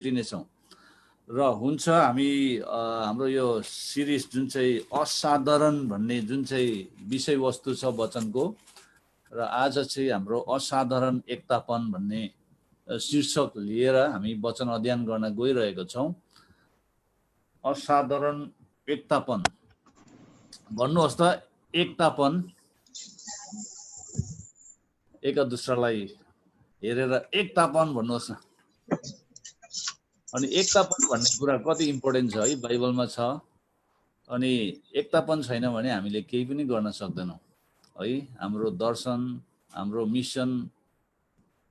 नै छौँ र हुन्छ हामी हाम्रो यो सिरिज जुन चाहिँ असाधारण भन्ने जुन चाहिँ विषयवस्तु छ वचनको र आज चाहिँ हाम्रो असाधारण एकतापन भन्ने शीर्षक लिएर हामी वचन अध्ययन गर्न गइरहेको छौँ। असाधारण एकतापन भन्नुहोस् त, एकतापन एक दुसरालाई हेरेर एकतापन भन्नुहोस् न। अनि एकतापन भन्ने कुरा कति इम्पोर्टेन्ट छ है, बाइबलमा छ। अनि एकतापन छैन भने हामीले केही पनि गर्न सक्दैनौँ है। हाम्रो दर्शन, हाम्रो मिसन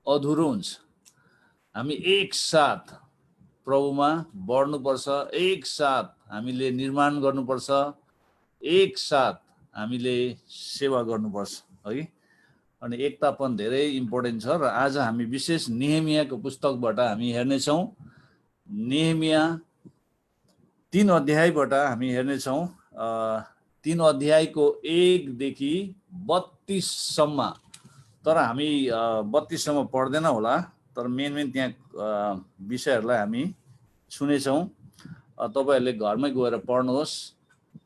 अधुरो हुन्छ। हामी एकसाथ प्रभुमा बढ्नुपर्छ, एकसाथ हामीले निर्माण गर्नुपर्छ, एकसाथ हामीले सेवा गर्नुपर्छ है। अनि एकतापन धेरै इम्पोर्टेन्ट छ र आज हामी विशेष नेहेमियाको पुस्तकबाट हामी हेर्नेछौँ। नेहेमिया 3 अध्यायबाट हामी हेर्नेछौँ। 3 अध्यायको 1 देखि 32 सम्म। तर हामी 32 सम्म पढ्दैन होला, तर मेन त्यहाँ विषयहरूलाई हामी सुनेछौँ। तपाईहरूले घरमै गएर पढ्नुहोस्,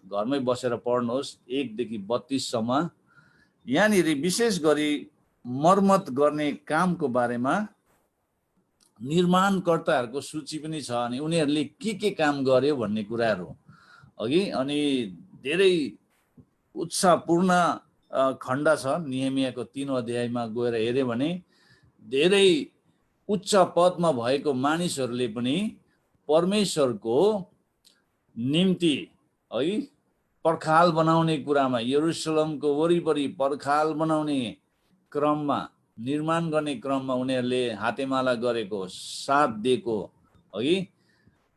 घरमै बसेर पढ्नुहोस् 1 देखि 32 सम्म। यहाँनिर विशेष गरी मर्मत गर्ने कामको बारेमा निर्माणकर्ताहरूको सूची पनि छ अनि उनीहरूले के काम गर्यो भन्ने कुराहरू अघि। अनि धेरै उत्साहपूर्ण खण्ड छ नेहेमियाको 3 अध्यायमा गएर हेऱ्यो भने धेरै उच्च पदमा भएको मानिसहरूले पनि परमेश्वरको निम्ति है पर्खाल बनाउने कुरामा, यरुशलेमको वरिपरि पर्खाल बनाउने क्रममा, निर्माण गर्ने क्रममा उनीहरूले हातेमाला गरेको, साथ दिएको है।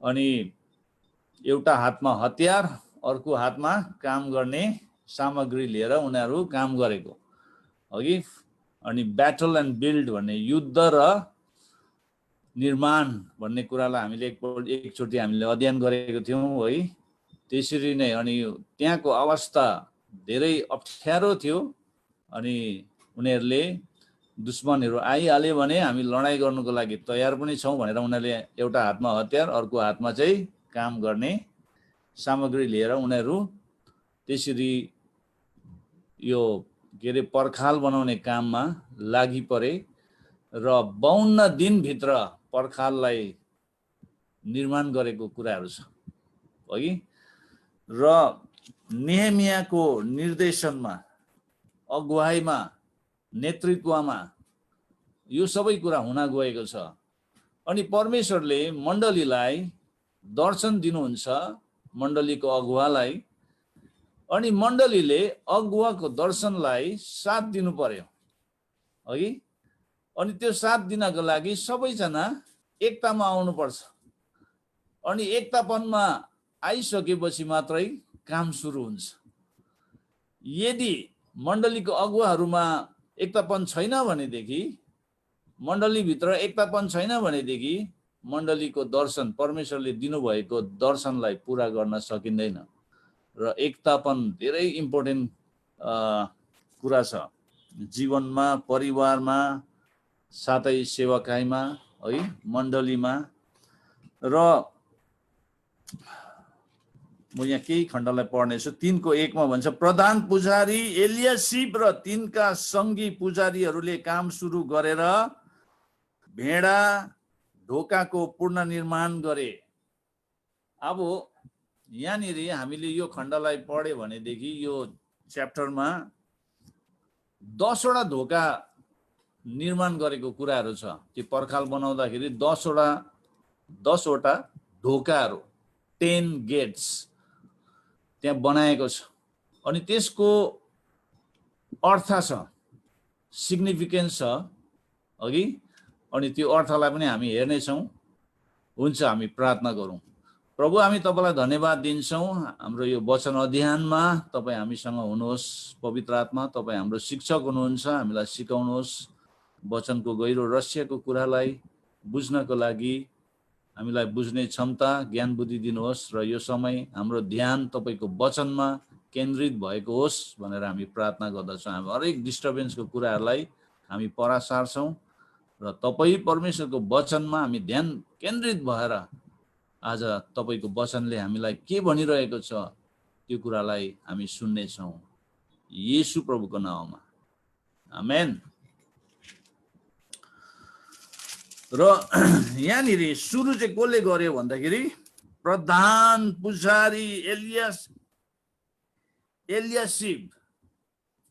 अनि एउटा हातमा हतियार, अर्को हातमा काम गर्ने सामग्री लिएर उनीहरू काम गरेको अघि। अनि ब्याटल एन्ड बिल्ड भन्ने युद्ध र निर्माण भन्ने कुरालाई हामीले एकचोटि हामीले अध्ययन गरेको थियौँ है। त्यसरी नै अनि त्यहाँको अवस्था धेरै अप्ठ्यारो थियो। अनि उनीहरूले दुश्मनहरू आइहाल्यो भने हामी लडाइँ गर्नुको लागि तयार पनि छौँ भनेर उनीहरूले एउटा हातमा हतियार, अर्को हातमा चाहिँ काम गर्ने सामग्री लिएर उनीहरू त्यसरी यो के अरे पर्खाल बनाउने काममा लागि परे र 52 दिनभित्र पर्खाललाई निर्माण गरेको कुराहरू छ है। र नेहेमियाको निर्देशनमा, अगुवाईमा, नेतृत्वमा यो सबै कुरा हुन गएको छ। अनि परमेश्वरले मण्डलीलाई दर्शन दिनुहुन्छ, मण्डलीको अगुवालाई। अनि मण्डलीले अगुवाको दर्शनलाई साथ दिनु पर्यो है। अनि त्यो साथ दिनको लागि सबैजना एकतामा आउनुपर्छ। अनि एकतापनमा आइसकेपछि मात्रै काम सुरु हुन्छ। यदि मण्डलीको अगुवाहरूमा एकतापन छैन भनेदेखि, मण्डलीभित्र एकतापन छैन भनेदेखि मण्डलीको दर्शन, परमेश्वरले दिनुभएको दर्शनलाई पुरा गर्न सकिँदैन। र एकतापन धेरै इम्पोर्टेन्ट कुरा छ जीवनमा, परिवारमा, साथै सेवाकाईमा है, मण्डलीमा। र म यहाँ केही खण्डलाई पढ्नेछु। 3 को 1 मा भन्छ, प्रधान पुजारी एलियासिब र तिनका सङ्गी पुजारीहरूले काम सुरु गरेर भेडा ढोकाको पुनर्निर्माण गरे। अब यहाँनिर हामीले यो खण्डलाई पढ्यो भनेदेखि यो च्याप्टरमा 10 वटा ढोका निर्माण गरेको कुराहरू छ। त्यो पर्खाल बनाउँदाखेरि 10 वटा ढोकाहरू, 10 गेट्स त्यहाँ बनाएको छ। अनि त्यसको अर्थ छ, सिग्निफिकेन्स छ अघि। अनि त्यो अर्थलाई पनि हामी हेर्नेछौँ। हुन्छ, हामी प्रार्थना गरौँ। प्रभु, हामी तपाईँलाई धन्यवाद दिन्छौँ हाम्रो यो वचन अध्ययनमा तपाईँ हामीसँग हुनुहोस्। पवित्र आत्मा तपाईँ हाम्रो शिक्षक हुनुहुन्छ, हामीलाई सिकाउनुहोस्। वचनको गहिरो रहस्यको कुरालाई बुझ्नको लागि हामीलाई बुझ्ने क्षमता, ज्ञान बुद्धि दिनुहोस्। र यो समय हाम्रो ध्यान तपाईँको वचनमा केन्द्रित भएको होस् भनेर हामी प्रार्थना गर्दछौँ। हामी हरेक डिस्टर्बेन्सको कुराहरूलाई हामी परासार्छौँ र तपाईँ परमेश्वरको वचनमा हामी ध्यान केन्द्रित भएर आज तपाईको वचनले हामीलाई के भनिरहेको छ त्यो कुरालाई हामी सुन्नेछौँ येशू प्रभुको नाममा आमेन। र यहाँनिर सुरु चाहिँ कसले गर्यो भन्दाखेरि प्रधान पुजारी एलियासिब।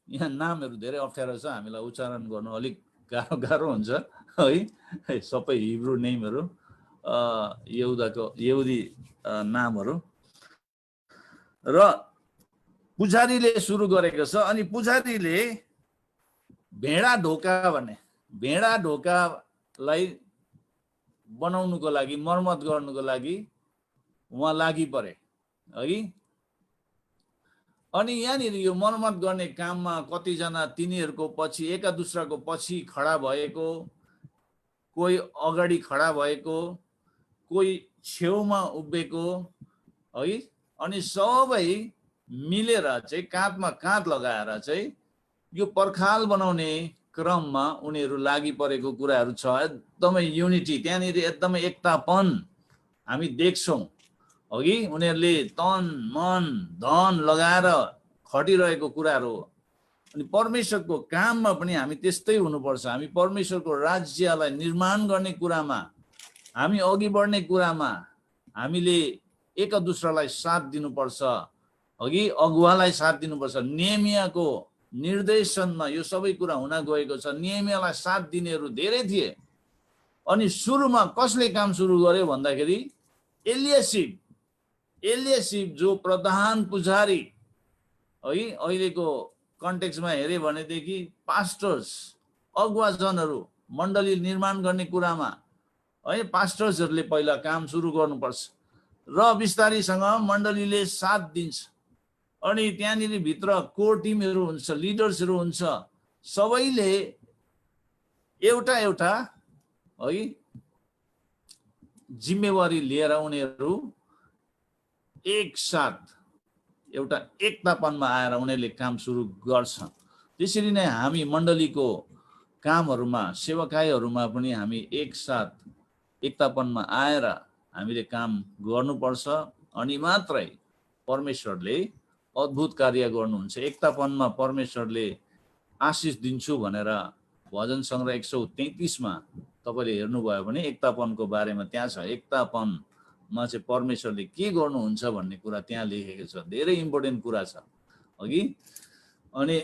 यहाँ नामहरू धेरै अप्ठ्यारो छ, हामीलाई उच्चारण गर्नु अलिक गाह्रो हुन्छ है, सबै हिब्रू नेमहरू यहुदी नामहरू। र पुजारीले सुरु गरेको छ। अनि पुजारीले भेडा ढोकालाई बनाउनुको लागि, मर्मत गर्नुको लागि उहाँ लागि परे है। अनि यहाँनिर यो मर्मत गर्ने काममा कतिजना तिनीहरूको पछि एका दुस्राको पछि खडा भएको, कोही अगाडि खडा भएको, कोही छेउमा उभिएको है। अनि सबै मिलेर चाहिँ काँधमा काँध लगाएर चाहिँ यो पर्खाल बनाउने क्रममा उनीहरू लागि परेको कुराहरू छ। एकदमै युनिटी, त्यहाँनिर एकदमै एकतापन हामी देख्छौँ अघि। उनीहरूले तन मन धन लगाएर खटिरहेको कुराहरू। अनि परमेश्वरको काममा पनि हामी त्यस्तै हुनुपर्छ। हामी परमेश्वरको राज्यलाई निर्माण गर्ने कुरामा, हामी अघि बढ्ने कुरामा हामीले एक दुस्रालाई साथ दिनुपर्छ अघि, अगुवालाई साथ दिनुपर्छ। नेहमियाको निर्देशनमा यो सबै कुरा हुन गएको छ। नेहमियालाई साथ दिनेहरू धेरै थिए। अनि सुरुमा कसले काम सुरु गर्यो भन्दाखेरि एलियासिब जो प्रधान पुजारी है। अहिलेको कन्टेक्स्टमा हेरे भनेदेखि पास्टर्स, अगुवाजनहरू, मण्डली निर्माण गर्ने कुरामा है पास्टर्सहरूले पहिला काम सुरु गर्नुपर्छ र बिस्तारैसँग मण्डलीले साथ दिन्छ। अनि त्यहाँनिर भित्र कोर टिमहरू हुन्छ, लिडर्सहरू हुन्छ, सबैले एउटा एउटा है जिम्मेवारी लिएर उनीहरू एकसाथ एउटा एकतापनमा आएर उनीहरूले काम सुरु गर्छ। त्यसरी नै हामी मण्डलीको कामहरूमा, सेवाकाईहरूमा पनि हामी एकसाथ एकतापनमा आएर हामीले काम गर्नुपर्छ। अनि मात्रै परमेश्वरले अद्भुत कार्य गर्नुहुन्छ। एकतापनमा परमेश्वरले आशिष दिन्छु भनेर भजन सङ्ग्रह 133 तपाईँले हेर्नुभयो भने एकतापनको बारेमा त्यहाँ छ। एकतापनमा चाहिँ परमेश्वरले के गर्नुहुन्छ भन्ने कुरा त्यहाँ लेखेको छ। धेरै इम्पोर्टेन्ट कुरा छ अघि। अनि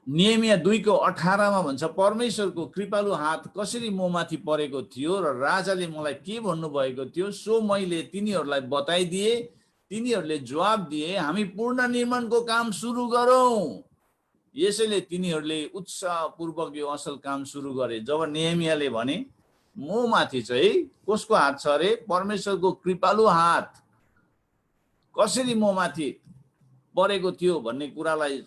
नेहमिया 2:18 भन्छ, परमेश्वरको कृपालु हात कसरी ममाथि परेको थियो र राजाले मलाई के भन्नुभएको थियो सो मैले तिनीहरूलाई बताइदिए। तिनीहरूले जवाब दिए, हामी पूर्ण निर्माणको काम सुरु गरौँ। यसैले तिनीहरूले उत्साहपूर्वक यो असल काम सुरु गरे। जब नेहमियाले भने ममाथि चाहिँ कसको हात छ अरे, परमेश्वरको कृपालु हात कसरी ममाथि परेको थियो भन्ने कुरालाई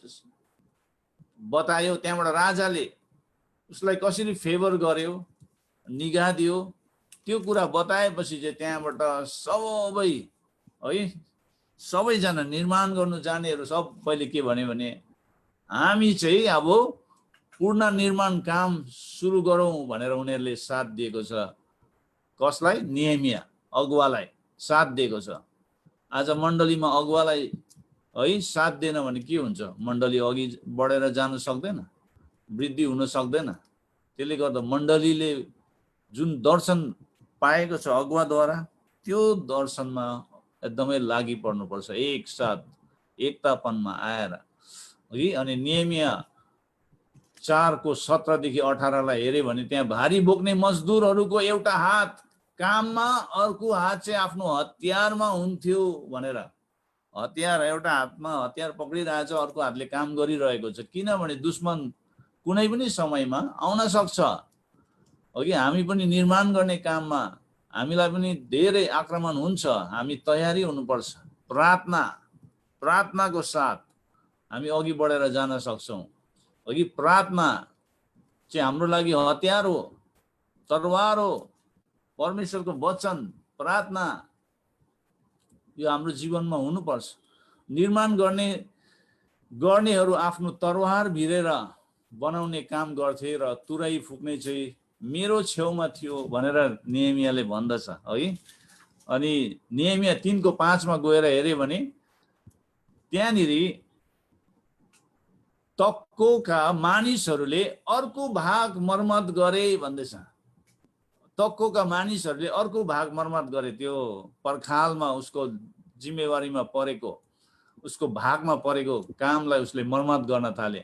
बतायो। त्यहाँबाट राजाले उसलाई कसरी फेभर गर्यो, निगाह दियो, त्यो कुरा बताएपछि चाहिँ त्यहाँबाट सबैजना निर्माण गर्नु जानेहरू सबैले के भन्यो भने हामी चाहिँ अब पूर्ण निर्माण काम सुरु गरौँ भनेर उनीहरूले साथ दिएको छ। कसलाई? नेहमिया अगुवालाई साथ दिएको छ। आज मण्डलीमा अगुवालाई है साथ दिएन भने के हुन्छ? मण्डली अघि बढेर जान सक्दैन, वृद्धि हुन सक्दैन। त्यसले गर्दा मण्डलीले जुन दर्शन पाएको छ अगुवाद्वारा, त्यो दर्शनमा एकदमै लागि पर्नुपर्छ, एकसाथ एकतापनमा आएर है। अनि नेहमिया 4:17-18 हेऱ्यो भने त्यहाँ भारी बोक्ने मजदुरहरूको एउटा हात काममा, अर्को हात चाहिँ आफ्नो हतियारमा हुन्थ्यो भनेर। हतियार, एउटा हातमा हतियार पक्रिरहेछ, अर्को हातले काम गरिरहेको छ। किनभने दुश्मन कुनै पनि समयमा आउन सक्छ अघि। हामी पनि निर्माण गर्ने काममा हामीलाई पनि धेरै आक्रमण हुन्छ। हामी तयारी हुनुपर्छ। प्रार्थनाको साथ हामी अघि बढेर जान सक्छौँ अघि। प्रार्थना चाहिँ हाम्रो लागि हतियार हो, तरवार हो। परमेश्वरको वचन, प्रार्थना यो हाम्रो जीवनमा हुनुपर्छ। निर्माण गर्नेहरू आफ्नो तरवार भिरेर बनाउने काम गर्थे र तुरै फुक्ने चाहिँ मेरो छेउमा थियो भनेर नेहेमियाले भन्दछ है। अनि नेहेमिया 3:5 मा गएर हेर्यो भने त्यहाँनिर तक्कोका मानिसहरूले अर्को भाग मर्मत गरे भन्दैछ। तक्कोका मानिसहरूले अर्को भाग मर्मत गरे, त्यो पर्खालमा उसको जिम्मेवारीमा परेको, उसको भागमा परेको कामलाई उसले मर्मत गर्न थाले।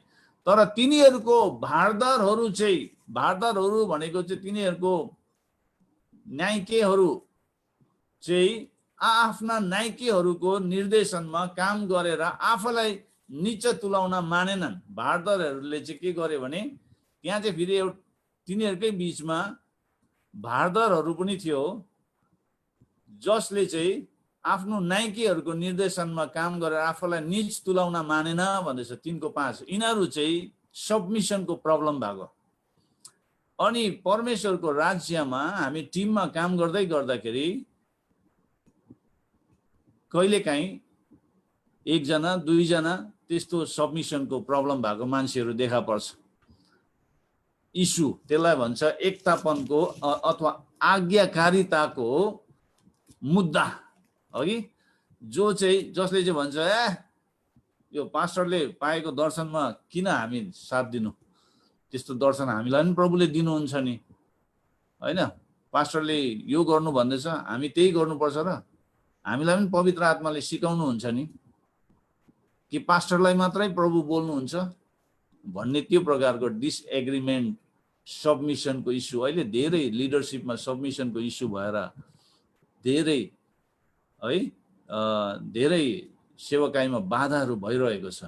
तर तिनीहरूको भारदारहरू चाहिँ, भारदारहरू भनेको चाहिँ तिनीहरूको न्यायिकहरू चाहिँ आफ्ना न्यायिकहरूको निर्देशनमा काम गरेर आफूलाई निचा तुलाउन मानेनन्। भारदारहरूले चाहिँ के गरे भने त्यहाँ चाहिँ फेरि तिनीहरूकै बीचमा भारदारहरू पनि थियो जसले चाहिँ आफ्नो न्यायिकहरूको निर्देशनमा काम गरेर आफूलाई निच तुलाउन मानेन भन्दैछ 3:5। यिनीहरू चाहिँ सबमिसनको प्रब्लम भएको। अनि परमेश्वरको राज्यमा हामी टिममा काम गर्दै गर्दाखेरि कहिलेकाहीँ एकजना दुईजना त्यस्तो सबमिसनको प्रब्लम भएको मान्छेहरू देखा पर्छ। इस्यु त्यसलाई भन्छ एकतापनको अथवा आज्ञाकारिताको मुद्दा अघि, जो चाहिँ जसले चाहिँ भन्छ यो पास्टरले पाएको दर्शनमा किन हामी साथ दिनु, त्यस्तो दर्शन हामीलाई पनि प्रभुले दिनुहुन्छ नि हैन। पास्टरले यो गर्नु भन्दैछ हामी त्यही गर्नुपर्छ र हामीलाई पनि पवित्र आत्माले सिकाउनुहुन्छ नि कि पास्टरलाई मात्रै प्रभु बोल्नुहुन्छ भन्ने त्यो प्रकारको डिसएग्रिमेन्ट, सबमिसनको इस्यु अहिले धेरै लिडरशिपमा सबमिसनको इस्यु भएर धेरै है धेरै सेवकाईमा बाधाहरू भइरहेको छ।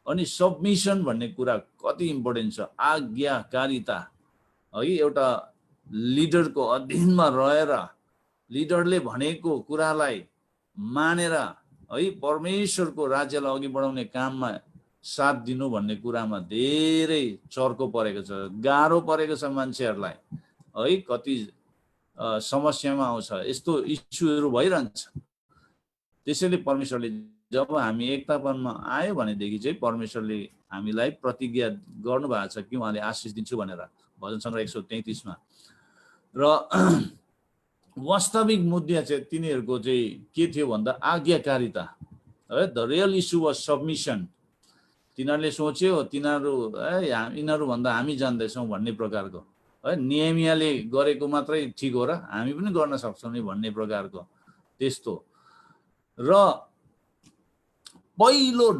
अनि सबमिसन भन्ने कुरा कति इम्पोर्टेन्ट छ। आज्ञाकारिता है, एउटा लिडरको अधीनमा रहेर लिडरले भनेको कुरालाई मानेर है परमेश्वरको राज्यलाई अघि बढाउने काममा साथ दिनु भन्ने कुरामा धेरै चर्को परेको छ, गाह्रो परेको छ मान्छेहरूलाई है। कति समस्यामा आउँछ, यस्तो इस्युहरू भइरहन्छ। त्यसैले परमेश्वरले जब हामी एकतापनमा आयो भनेदेखि चाहिँ परमेश्वरले हामीलाई प्रतिज्ञा गर्नुभएको छ कि उहाँले आशिष दिन्छु भनेर भजन सङ्ग्रह 133 मा। र वास्तविक मुद्दा चाहिँ तिनीहरूको चाहिँ के थियो भन्दा आज्ञाकारिता है। The real issue was submission. तिनीहरूले सोच्यो तिनीहरू यिनीहरू भन्दा हामी जान्दैछौँ भन्ने प्रकारको है। नेहेमियाले गरेको मात्रै ठिक हो र हामी पनि गर्न सक्छौँ नि भन्ने प्रकारको त्यस्तो। र पहिलो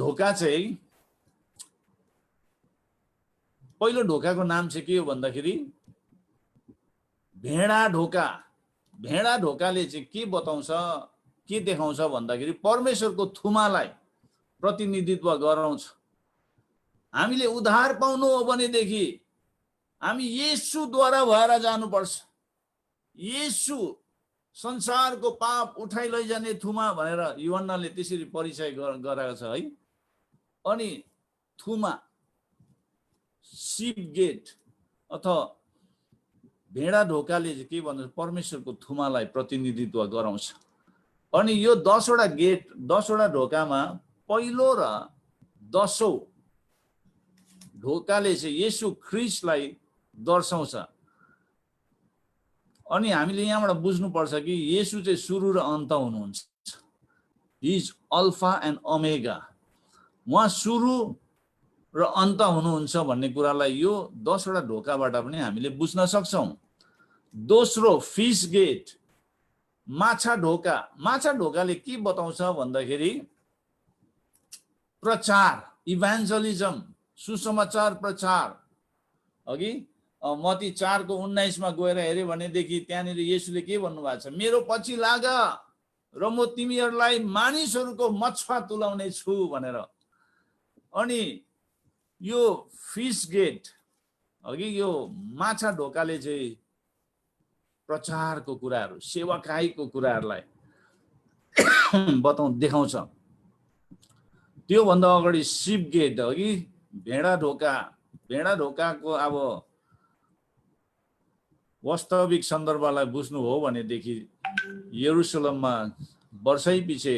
ढोकाको नाम चाहिँ के हो भन्दाखेरि भेडा ढोका। भेडा ढोकाले चाहिँ के बताउँछ, के देखाउँछ भन्दाखेरि परमेश्वरको थुमालाई प्रतिनिधित्व गराउँछ। हामीले उद्धार पाउनु हो भनेदेखि हामी येशूद्वारा भएर जानुपर्छ। येशू संसारको पाप उठाइ लैजाने थुमा भनेर यूहन्नाले त्यसरी परिचय गराएको छ है। अनि थुमा शिप गेट अथवा भेडा ढोकाले चाहिँ के भन्छ, परमेश्वरको थुमालाई प्रतिनिधित्व गराउँछ। अनि यो 10वटा गेट, 10वटा ढोकामा पहिलो र 10औं ढोकाले चाहिँ येशू ख्रीष्टलाई दर्शाउँछ। अनि हामीले यहाँबाट बुझ्नुपर्छ कि येशू चाहिँ सुरु र अन्त हुनुहुन्छ। He is alpha and omega. उहाँ सुरु र अन्त हुनुहुन्छ भन्ने कुरालाई यो 10वटा ढोकाबाट पनि हामीले बुझ्न सक्छौँ। दोस्रो फिश गेट, माछा ढोका। माछा ढोकाले के बताउँछ भन्दाखेरि प्रचार, इभान्जलिजम, सुसमाचार प्रचार। अघि मत्ती 4:19 मा गएर हेर्यो भनेदेखि त्यहाँनिर येशूले के भन्नुभएको छ, मेरो पछि लाग र म तिमीहरूलाई मानिसहरूको मछुवा तुलाउने छु भनेर। अनि यो फिश गेट अघि यो माछा ढोकाले चाहिँ प्रचारको कुराहरू, सेवाकाईको कुराहरूलाई देखाउँछ। त्योभन्दा अगाडि शिप गेट अघि भेडा ढोका। भेडा ढोकाको अब वास्तविक सन्दर्भलाई बुझ्नु हो भनेदेखि यरुसलेममा वर्षै पछि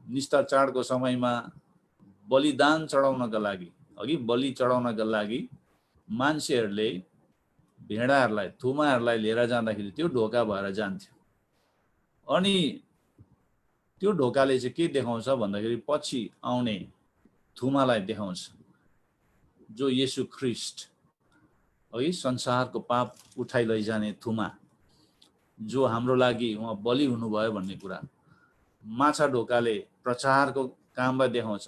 निस्ता चाडको समयमा बलिदान चढाउनका लागि, अघि बलि चढाउनका लागि मान्छेहरूले भेडाहरूलाई थुमाहरूलाई लिएर जाँदाखेरि त्यो ढोका भएर जान्थ्यो। अनि त्यो ढोकाले चाहिँ के देखाउँछ भन्दाखेरि पछि आउने थुमालाई देखाउँछ, जो येशू ख्रिस्ट है, संसारको पाप उठाइ लैजाने थुमा, जो हाम्रो लागि उहाँ बलि हुनुभयो भन्ने कुरा माछा ढोकाले प्रचारको कामलाई देखाउँछ।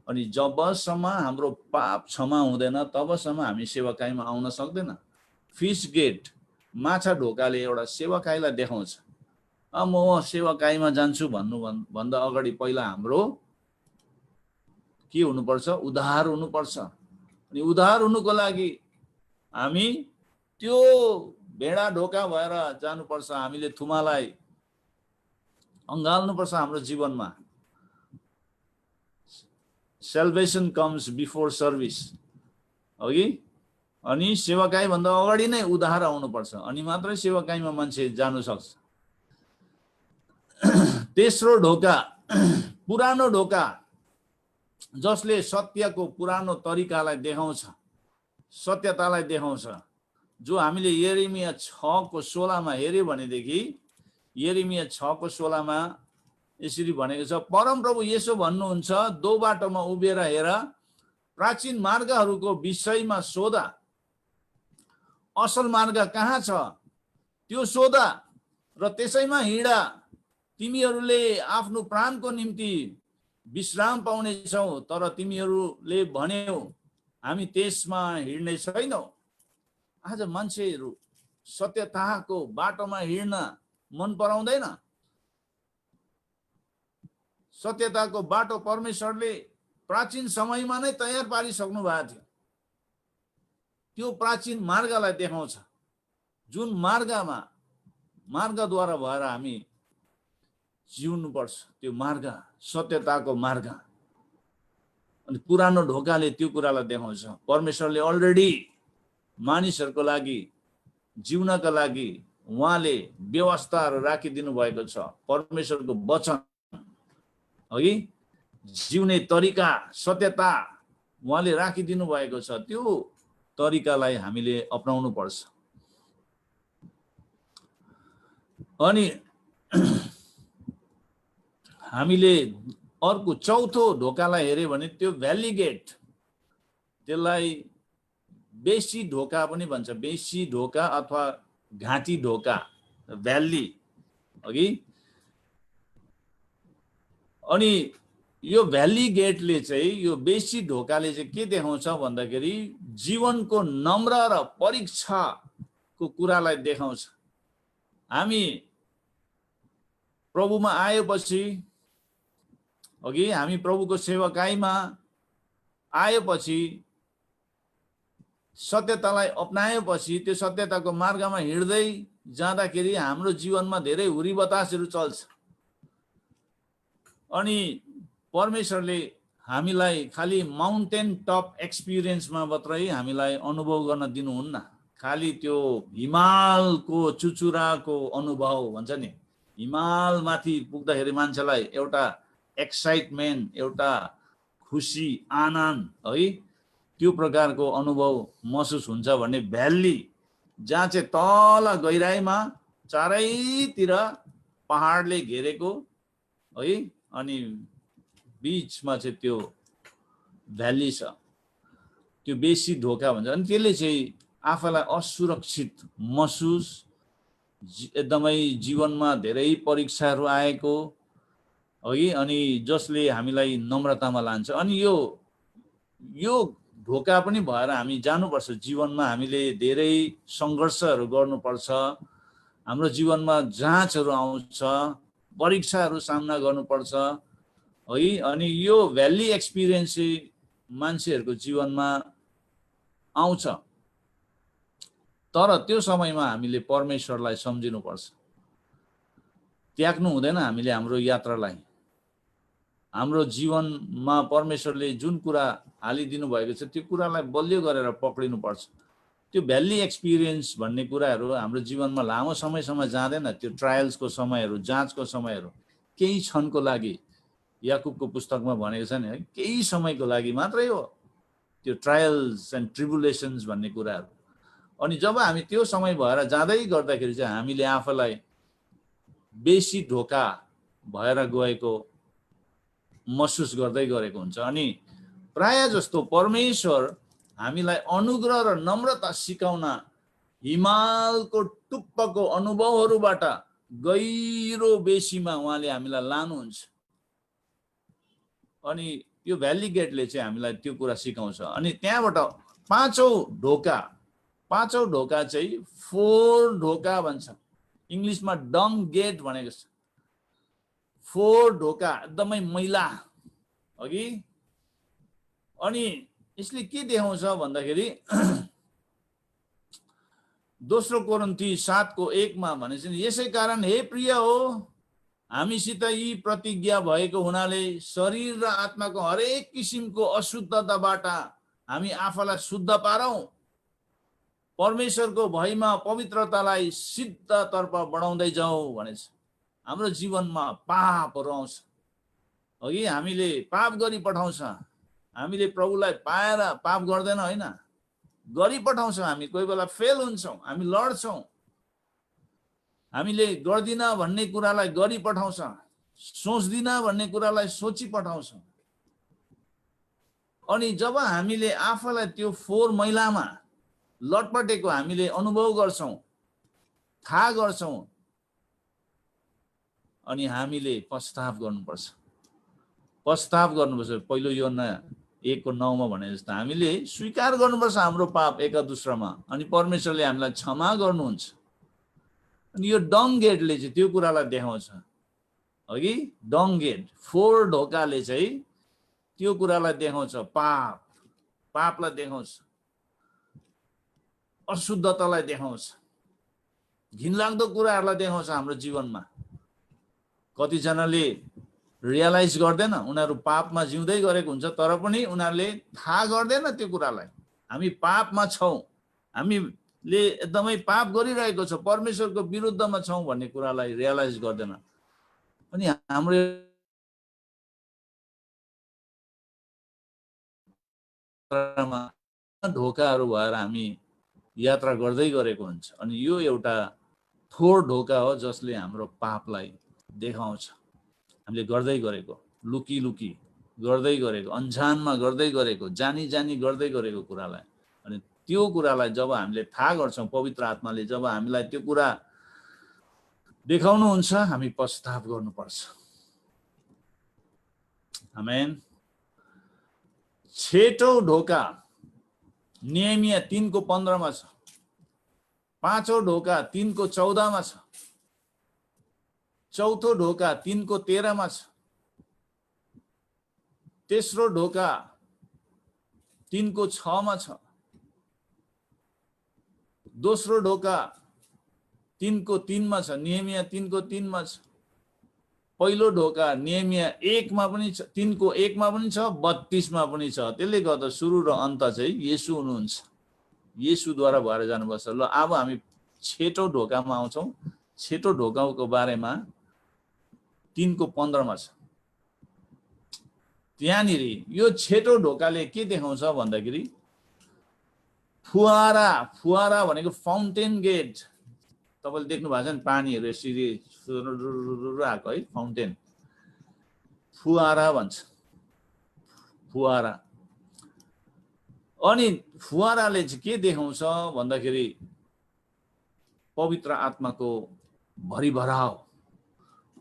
अनि जबसम्म हाम्रो पाप क्षमा हुँदैन तबसम्म हामी सेवाकाईमा आउन सक्दैन। फिस गेट माछा ढोकाले एउटा सेवाकाईलाई देखाउँछ। म सेवाकाईमा जान्छु भन्दा अगाडि पहिला हाम्रो के हुनुपर्छ? उद्धार हुनुपर्छ। अनि उद्धार हुनुको लागि हामी त्यो भेडा ढोका भएर जानुपर्छ। हामीले थुमालाई अँगाल्नुपर्छ हाम्रो जीवनमा। सेल्भेसन कम्स बिफोर सर्भिस, अघि अनि सेवाकाई भन्दा अगाडि नै उद्धार आउनुपर्छ, अनि मात्रै सेवाकाईमा मान्छे जानु सक्छ। तेस्रो ढोका पुरानो ढोका, जसले सत्यको पुरानो तरिकालाई देखाउँछ, सत्यतालाई देखाउँछ, जो हामीले यिर्मया 6:16 हेर्यो भनेदेखि यिर्मया 6:16 यसरी भनेको छ, परमप्रभु यसो भन्नुहुन्छ, दो बाटोमा उभिएर हेर, प्राचीन मार्गहरूको विषयमा सोधा, असल मार्ग कहाँ छ त्यो सोधा र त्यसैमा हिँड। तिमीहरूले आफ्नो प्राणको निम्ति विश्राम पाउनेछौ, तर तिमीहरूले भन्यौ हामी त्यसमा हिँड्ने छैनौँ। आज मान्छेहरू सत्यताको बाटोमा हिँड्न मन पराउँदैन। सत्यताको बाटो परमेश्वरले प्राचीन समयमा नै तयार पारिसक्नु भएको थियो। त्यो प्राचीन मार्गलाई देखाउँछ, जुन मार्गद्वारा भएर हामी जिउनुपर्छ। त्यो मार्ग सत्यताको मार्ग। अनि पुरानो ढोकाले त्यो कुरालाई देखाउँछ। परमेश्वरले अलरेडी मानिसहरूको लागि जिउनका लागि उहाँले व्यवस्थाहरू राखिदिनु भएको छ। परमेश्वरको वचन है, जिउने तरिका, सत्यता उहाँले राखिदिनु भएको छ। त्यो तरिकालाई हामीले अपनाउनु पर्छ। अनि हामीले अर्को चौथो ढोकालाई हेर्यो भने त्यो भ्याली गेट, त्यसलाई बेसी ढोका पनि भन्छ। बेसी ढोका अथवा घाँटी ढोका, भ्याली अघि। अनि यो भ्याली गेटले चाहिँ, यो बेसी ढोकाले चाहिँ के देखाउँछ भन्दाखेरि जीवनको नम्र र परीक्षाको कुरालाई देखाउँछ। हामी प्रभुमा आएपछि, अघि हामी प्रभुको सेवाकाईमा आएपछि, सत्यतालाई अपनाएपछि, त्यो सत्यताको मार्गमा हिँड्दै जाँदाखेरि हाम्रो जीवनमा धेरै हुरी बतासहरू चल्छ। अनि परमेश्वरले हामीलाई खालि माउन्टेन टप एक्सपिरियन्समा मात्रै हामीलाई अनुभव गर्न दिनुहुन्न। खालि त्यो हिमालको चुचुराको अनुभव भन्छ नि, हिमालमाथि पुग्दाखेरि मान्छेलाई एउटा एक्साइटमेन्ट, एउटा खुसी, आनन्द है, त्यो प्रकारको अनुभव महसुस हुन्छ भने भ्याली, जहाँ चाहिँ तल गहिराइमा चारैतिर पहाडले घेरेको है, अनि बीचमा चाहिँ त्यो भ्याली छ, त्यो बेसी ढोका भन्छ। अनि त्यसले चाहिँ आफूलाई असुरक्षित महसुस, एकदमै जीवनमा धेरै परीक्षाहरू आएको है, अनि जसले हामीलाई नम्रतामा लान्छ। अनि यो ढोका पनि भएर हामी जानुपर्छ। जीवनमा हामीले धेरै सङ्घर्षहरू गर्नुपर्छ, हाम्रो जीवनमा जाँचहरू आउँछ, परीक्षाहरू सामना गर्नुपर्छ है। अनि यो भ्याली एक्सपिरियन्स चाहिँ मान्छेहरूको जीवनमा आउँछ, तर त्यो समयमा हामीले परमेश्वरलाई सम्झिनुपर्छ। त्याग्नु हुँदैन हामीले हाम्रो यात्रालाई। हाम्रो जीवनमा परमेश्वरले जुन कुरा हालिदिनु भएको छ त्यो कुरालाई बलियो गरेर पक्रिनुपर्छ। त्यो भ्याली एक्सपिरियन्स भन्ने कुराहरू हाम्रो जीवनमा लामो समयसम्म जाँदैन। त्यो ट्रायल्सको समयहरू, जाँचको समयहरू केही क्षणको लागि, याकुबको पुस्तकमा भनेको छ नि है, केही समयको लागि मात्रै हो। त्यो ट्रायल्स एन्ड ट्रिबुलेसन्स भन्ने कुराहरू। अनि जब हामी त्यो समय भएर जाँदै गर्दाखेरि चाहिँ हामीले आफूलाई बेसी ढोका भएर गएको महसुस गर्दै गरेको हुन्छ। अनि प्राय जस्तो परमेश्वर हामीलाई अनुग्रह र नम्रता सिकाउन हिमालको टुप्पको अनुभवहरूबाट गहिरो बेसीमा उहाँले हामीलाई लानुहुन्छ। अनि यो भ्याली गेटले चाहिँ हामीलाई त्यो कुरा सिकाउँछ। अनि त्यहाँबाट पाँचौं ढोका चाहिँ 4 ढोका भन्छ, इङ्ग्लिसमा डङ गेट भनेको छ। 4 ढोका एकदमै मैला अघि। अनि यसले के देखाउँछ भन्दाखेरि दोस्रो कोरिन्थी 7:1 मा भनेछ नि, यसै कारण हे प्रिय हो, हामीसित यी प्रतिज्ञा भएको हुनाले शरीर र आत्माको हरेक किसिमको अशुद्धताबाट हामी आफूलाई शुद्ध पारौं, परमेश्वरको भयमा पवित्रतालाई सिद्धतर्फ बढाउँदै जाउँ भनेछ। हाम्रो जीवनमा पापहरू आउँछ अघि, हामीले पाप गरी पठाउँछ। हामीले प्रभुलाई पाएर पाप गर्दैन होइन, गरी पठाउँछ। हामी कोही बेला फेल हुन्छौँ, हामी लड्छौँ, हामीले गर्दिन भन्ने कुरालाई गरी पठाउँछ, सोच्दिन भन्ने कुरालाई सोची पठाउँछ। अनि जब हामीले आफूलाई त्यो 4 मैलामा लटपटेको हामीले अनुभव गर्छौँ, थाहा गर्छौँ, अनि हामीले पश्चाताप गर्नुपर्छ। पश्चाताप गर्नुपर्छ। पहिलो योहन्ना 1:9 मा भने जस्तो हामीले स्वीकार गर्नुपर्छ हाम्रो पाप एका दुस्रामा, अनि परमेश्वरले हामीलाई क्षमा गर्नुहुन्छ। अनि यो डङ गेटले चाहिँ त्यो कुरालाई देखाउँछ अघि। डङ गेट 4 ढोकाले चाहिँ त्यो कुरालाई देखाउँछ, पापलाई देखाउँछ, अशुद्धतालाई देखाउँछ, घिनलाग्दो कुराहरूलाई देखाउँछ हाम्रो जीवनमा। कतिजनाले रियलाइज गर्दैन, उनीहरू पापमा जिउँदै गरेको हुन्छ, तर पनि उनीहरूले थाहा गर्दैन त्यो कुरालाई। हामी पापमा छौँ, हामीले एकदमै पाप गरिरहेको छ, परमेश्वरको विरुद्धमा छौँ भन्ने कुरालाई रियलाइज गर्दैन। अनि हाम्रो ढोकाहरू भएर हामी यात्रा गर्दै गरेको हुन्छ। अनि यो एउटा 4 ढोका हो जसले हाम्रो पापलाई देखाउँछ। हामीले गर्दै गरेको, लुकी गर्दै गरेको, अन्जानमा गर्दै गरेको, जानी गर्दै गरेको कुरालाई। अनि त्यो कुरालाई जब हामीले थाहा गर्छौँ, पवित्र आत्माले जब हामीलाई त्यो कुरा देखाउनुहुन्छ, हामी पश्चाताप गर्नुपर्छ। आमेन। 6औं ढोका नेहेमिया 3:15 मा छ। 5औं ढोका 3:14 मा छ। 4थो ढोका 3:13 मा छ। तेस्रो ढोका 3:6 मा छ। दोस्रो ढोका 3:3 मा छ, नेहेमिया 3:3 मा छ। पहिलो ढोका नेहेमिया 1 मा पनि छ, 3:1 मा पनि छ, 32 मा पनि छ। त्यसले गर्दा सुरु र अन्त चाहिँ येशू हुनुहुन्छ, येशूद्वारा भएर जानुपर्छ। ल अब हामी 6औं ढोकामा आउँछौँ। 6औं ढोकाको बारेमा 3:15 मा छ। त्यहाँनिर यो 6औं ढोकाले के देखाउँछ भन्दाखेरि फुवारा भनेको फाउन्टेन गेट। तपाईँले देख्नु भएको छ नि, पानीहरू यसरी आएको है, फाउन्टेन, फुवारा भन्छ, फुवारा। अनि फुवाराले चाहिँ के देखाउँछ भन्दाखेरि पवित्र आत्माको भरिभराव,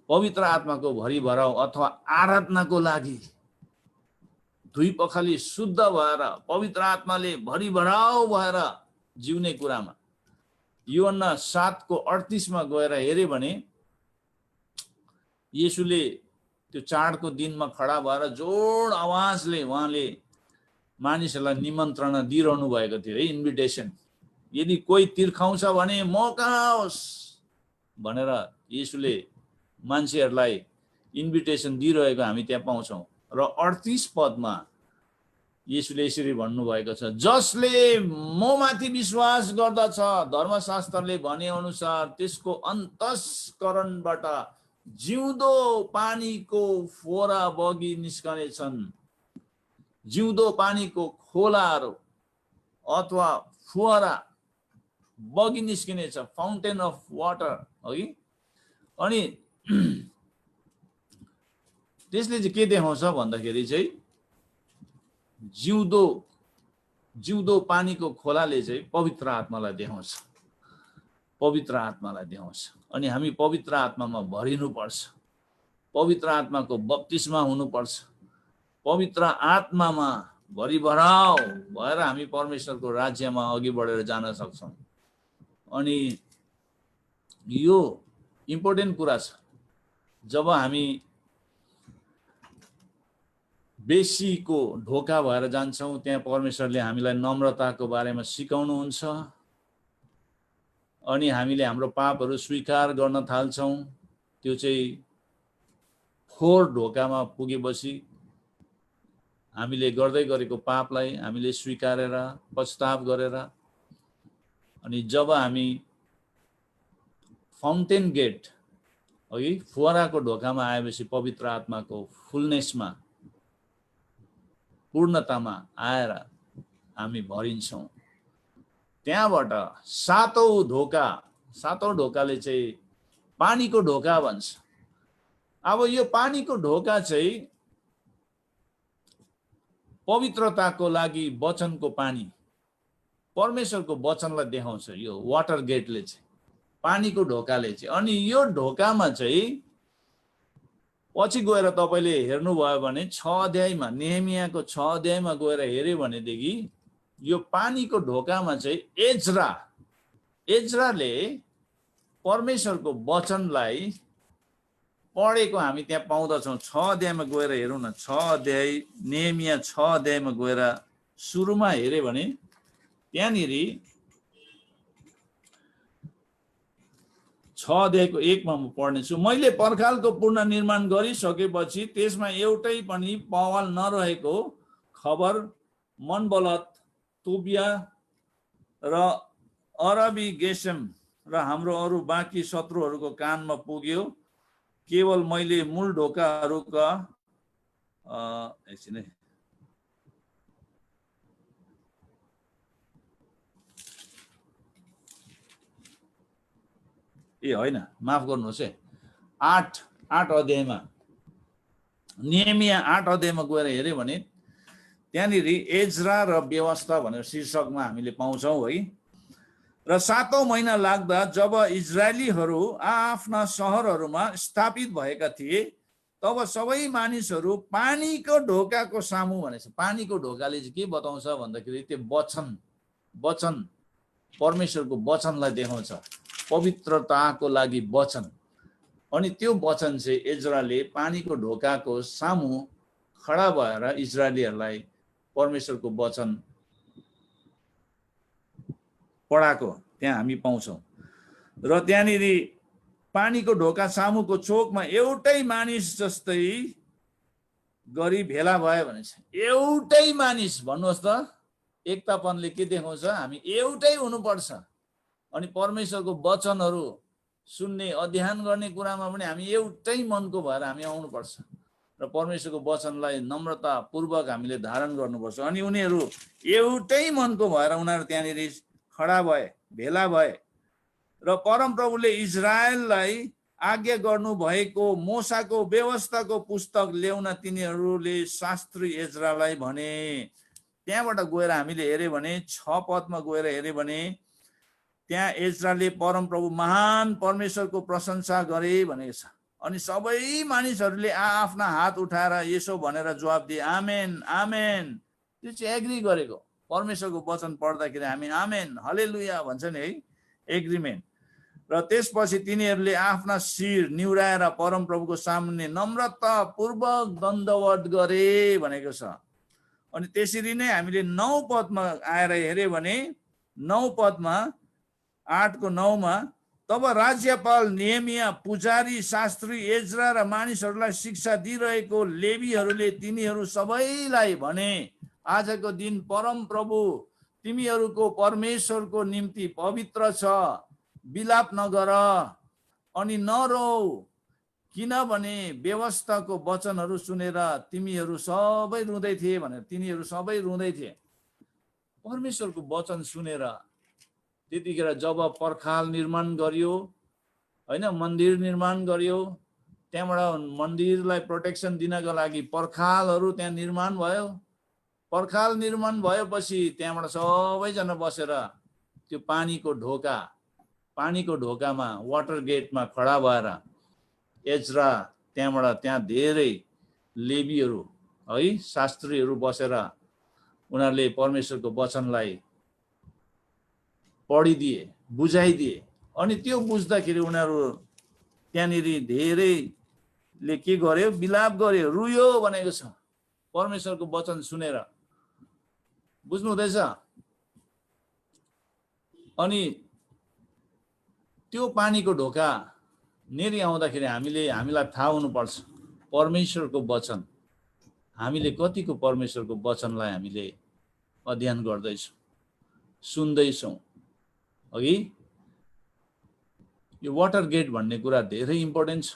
पवित्र आत्माको भरिभराव अथवा आराधनाको लागि दुई पखाली शुद्ध भएर पवित्र आत्माले भरिभराव भएर जिउने कुरामा। योहन्ना 7:38 मा गएर हेरे भने येशूले त्यो चाडको दिनमा खडा भएर जोड आवाजले उहाँले मानिसहरूलाई निमन्त्रणा दिइरहनु भएको थियो है, इन्भिटेसन। यदि कोही तिर्खाउँछ भने मौका होस् भनेर येशूले मान्छेहरूलाई इन्भिटेसन दिइरहेको हामी त्यहाँ पाउँछौँ। र 38 पदमा येशूले यसरी भन्नुभएको छ, जसले ममाथि विश्वास गर्दछ, धर्मशास्त्रले भने अनुसार त्यसको अन्तस्करणबाट जिउँदो पानीको फोरा बगी निस्कनेछन्। जिउँदो पानीको खोलाहरू अथवा फुवारा बगी निस्किनेछ, फाउन्टेन अफ वाटर हो कि। अनि त्यसले चाहिँ के देखाउँछ भन्दाखेरि चाहिँ जिउँदो पानीको खोलाले चाहिँ पवित्र आत्मालाई देखाउँछ, पवित्र आत्मालाई देखाउँछ। अनि हामी पवित्र आत्मामा भरिनुपर्छ, पवित्र आत्माको बप्तिस्मा हुनुपर्छ, पवित्र आत्मामा भरिभराउ भएर हामी परमेश्वरको राज्यमा अघि बढेर जान सक्छौँ। अनि यो इम्पोर्टेन्ट कुरा छ। जब हामी बेसीको ढोका भएर जान्छौँ, त्यहाँ परमेश्वरले हामीलाई नम्रताको बारेमा सिकाउनुहुन्छ। अनि हामीले हाम्रो पापहरू स्वीकार गर्न थाल्छौँ। त्यो चाहिँ फोहोर ढोकामा पुगेपछि हामीले गर्दै गरेको पापलाई हामीले स्वीकारेर पश्चाताप गरेर, अनि जब हामी फाउन्टेन गेट हो कि फुवाराको ढोकामा आएपछि पवित्र आत्माको फुलनेसमा, पूर्णतामा आएर हामी भरिन्छौँ। त्यहाँबाट सातौं ढोकाले चाहिँ पानीको ढोका भन्छ। अब यो पानीको ढोका चाहिँ पवित्रताको लागि वचनको पानी, परमेश्वरको वचनलाई देखाउँछ यो वाटर गेटले चाहिँ, पानीको ढोकाले चाहिँ। अनि यो ढोकामा चाहिँ पछि गएर तपाईले हेर्नुभयो भने 6 अध्यायमा, नेहेमियाको 6 अध्यायमा गएर हेर्यो भनेदेखि यो पानीको ढोकामा चाहिँ एज्राले परमेश्वरको वचनलाई पढेको हामी त्यहाँ पाउँदछौँ। 6 अध्यायमा गएर हेरौँ न। 6 अध्याय, नेहेमिया 6 अध्यायमा गएर सुरुमा हेर्यो भने त्यहाँनिर 6 अध्यायको 1 मा म पढ्नेछु। मैले पर्खालको पुनर्निर्माण गरिसकेपछि त्यसमा एउटै पनि पवाल नरहेको खबर मनबलत, तोबिया र अरबी गेसम र हाम्रो अरू बाँकी शत्रुहरूको कानमा पुग्यो। केवल मैले मूल ढोकाहरूका एकछिन है, ए होइन माफ गर्नुहोस् है, 8 अध्यायमा, नेहेमिया 8 अध्यायमा गएर हेर्यो भने त्यहाँनिर एज्रा र व्यवस्था भनेर शीर्षकमा हामीले पाउँछौँ है। र 7औं महिना लाग्दा जब इजरायलीहरू आफ्ना सहरहरूमा स्थापित भएका थिए, तब सबै मानिसहरू पानीको ढोकाको सामु भनेछ। पानीको ढोकाले चाहिँ के बताउँछ भन्दाखेरि त्यो वचन परमेश्वरको वचनलाई देखाउँछ, पवित्रताको लागि वचन। अनि त्यो वचन चाहिँ एज्राले पानीको ढोकाको सामु खडा भएर इजरायलीहरूलाई परमेश्वरको वचन पढाको त्यहाँ हामी पाउँछौँ। र त्यहाँनिर पानीको ढोका सामुको चोकमा एउटै मानिस जस्तै गरी भेला भयो भनेछ। एउटै मानिस भन्नुहोस् त, एकतापनले के देखाउँछ? हामी एउटै हुनुपर्छ। अनि परमेश्वरको वचनहरू सुन्ने, अध्ययन गर्ने कुरामा पनि हामी एउटै मनको भएर हामी आउनुपर्छ र परमेश्वरको वचनलाई नम्रता पूर्वक हामीले धारण गर्नुपर्छ। अनि उनीहरू एउटै मनको भएर उनीहरू त्यहाँनिर खडा भए, भेला भए। र परमप्रभुले इजरायललाई आज्ञा गर्नु भएको मोसाको व्यवस्थाको पुस्तक ल्याउन तिनीहरूले शास्त्री एज्रालाई भने। त्यहाँबाट गएर हामीले हेर्यो भने 6 पदमा गएर हेर्यो भने त्यहाँ एज्राले परमप्रभु महान परमेश्वरको प्रशंसा गरे भनेको छ। अनि सबै मानिसहरूले आफ्ना हात उठाएर यसो भनेर जवाब दिए, आमेन आमेन। त्यो चाहिँ एग्री गरेको। परमेश्वरको वचन पढ्दाखेरि हामी आमेन हालेलुया भन्छ नि है, एग्रिमेन्ट। र त्यसपछि तिनीहरूले आफ्ना शिर निहुराएर परमप्रभुको सामुन्ने नम्रता पूर्वक दण्डवत गरे भनेको छ। अनि त्यसरी नै हामीले 9 पदमा आएर हेर्यो भने 9 पदमा 8 को 9 मा, तब राज्यपाल नेहेमिया, पुजारी, शास्त्री एज्रा र मानिसहरूलाई शिक्षा दिइरहेको लेवीहरूले तिनीहरू सबैलाई भने, आजको दिन परमप्रभु तिमीहरूको परमेश्वरको निम्ति पवित्र छ, विलाप नगर अनि नरो। किनभने व्यवस्थाको वचनहरू सुनेर तिमीहरू सबै रुँदै थिए भनेर, तिनीहरू सबै रुँदै थिए। परमेश्वरको वचन सुनेर त्यतिखेर जब पर्खाल निर्माण गरियो हैन, मन्दिर निर्माण गरियो, त्यहाँबाट मन्दिरलाई प्रोटेक्सन दिनको लागि पर्खालहरू त्यहाँ निर्माण भयो। पर्खाल निर्माण भएपछि त्यहाँबाट सबैजना बसेर त्यो पानीको ढोकामा वाटर गेटमा खडा भएर एज्रा त्यहाँ धेरै लेवीहरू है, शास्त्रीहरू बसेर उनीहरूले परमेश्वरको वचनलाई पढिदिए, बुझाइदिए। अनि त्यो बुझ्दाखेरि उनीहरू त्यहाँनिर धेरैले के गर्यो, विलाप गर्यो, रुयो भनेको छ परमेश्वरको वचन सुनेर। बुझ्नु हुँदैछ? अनि त्यो पानीको ढोका नेरी आउँदाखेरि हामीलाई थाहा हुनुपर्छ परमेश्वरको वचन, हामीले कतिको परमेश्वरको वचनलाई हामीले अध्ययन गर्दैछौँ, सुन्दैछौँ। अघि यो वाटर गेट भन्ने कुरा धेरै इम्पोर्टेन्ट छ